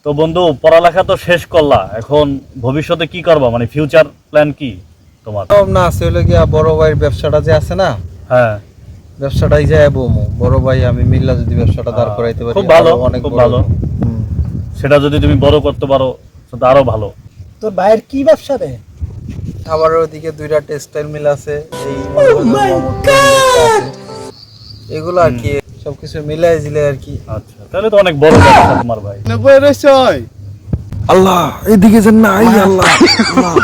তো বন্ধু, পড়ালেখা তো শেষ করলা, এখন ভবিষ্যতে কি করবা, মানে ফিউচার প্ল্যান কি তোমার? না আছে হলো গিয়া বড় ভাইয়ের ব্যবসাটা যে আছে না, হ্যাঁ, ব্যবসাটাই যায় বমু। বড় ভাই আমি মিল্লা যদি ব্যবসাটা দাঁড় করাইতে পারি খুব ভালো, অনেক খুব বড় ভালো। হবে। হুম। সেটা যদি তুমি বড় করতে পারো সেটা আরো ভালো। তোর ভাইয়ের কি ব্যবসা রে? আমার ওদিকে দুইটা টেক্সটাইল মিল আছে, এই মোহাম্মদপুর একটা আছে। এগুলো আর কি সবকিছু মিলাই জিলে আর কি। আচ্ছা, তাহলে তো অনেক বড় ব্যবসা তোমার ভাই। আল্লাহ এদিকে যেন না আই, আল্লাহ আল্লাহ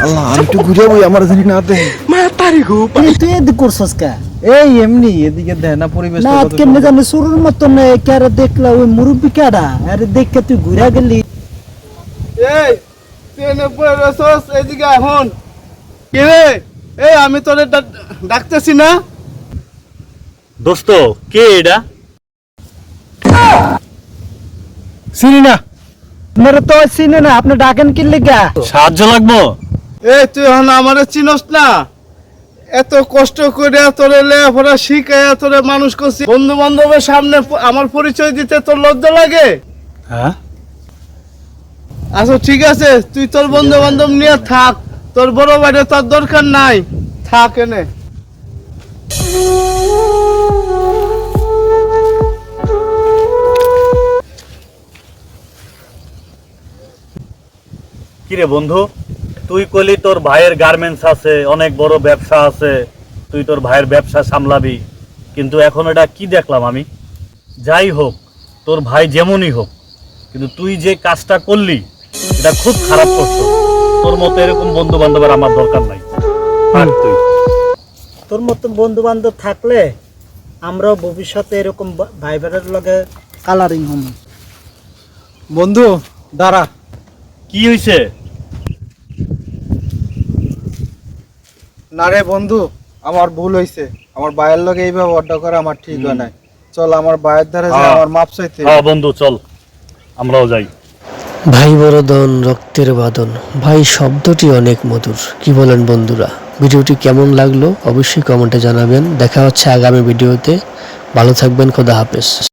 আল্লাহ আমি একটু ঘুরে বই, আমার জানি না দে তুই এদিক করছস কে? এই এমনি এদিকে দেয় না পরিবেশ না কেমনে জানি শুরুর মতন কেরে দেখলা ওই মুরব্বি কেডা? আরে দেখে তুই ঘুরে গেলি। এই তুই বসস এদিকে এখন কি রে? এই আমি তোরে ডাকতেছি না? দোস্ত, কে এটা? চিনি না। আপনারা তো চিনে না, আপনি ডাকেন কি লিগা? সাহায্য লাগবো? এই তুই এখন আমারে চিনস না? এত কষ্ট করে তোরে লেখাপড়া শিখাইয়া তোরে মানুষ করছি, বন্ধু বান্ধবের সামনে আমার পরিচয় দিতে তোর লজ্জা লাগে? হ্যাঁ, আচ্ছা ঠিক আছে, তুই তোর বন্ধু বান্ধব নিয়ে থাক, তোর বড় ভাইরে তোর দরকার নাই, থাক এনে। কিরে বন্ধু, তুই কইলি তোর ভাইয়ের গার্মেন্টস আছে, অনেক বড় ব্যবসা আছে, তুই তোর ভাইয়ের ব্যবসা সামলাবি, কিন্তু এখন এটা কি দেখলাম আমি? যাই হোক, তোর ভাই যেমনই হোক, কিন্তু তুই যে কাজটা করলি এটা খুব খারাপ করছো। তোর মতো এরকম বন্ধু বান্ধবের আমার দরকার নাই। থাক তুই। তোর মতন বন্ধু বান্ধব থাকলে আমরাও ভবিষ্যতে এরকম ভাই বোনের লগে কালারিং হম। বন্ধু দাঁড়া। কি হইছে? না রে বন্ধু, আমার ভুল হইছে। আমার ভাইয়ের লগে এই ব্যবহারটা করা আমার ঠিক হয় নাই। চল আমার ভাইয়ের ধারে যাই, আমার মাপ চাইতে। হ্যাঁ বন্ধু, চল আমরাও যাই। ভাই বরদন রক্তের বাঁধন, ভাই শব্দটি অনেক মধুর। কি বলেন বন্ধুরা? ভিডিওটি কেমন লাগলো অবশ্যই কমেন্টে জানাবেন। দেখা হচ্ছে আগামী ভিডিওতে। ভালো থাকবেন, খোদা হাফেজ।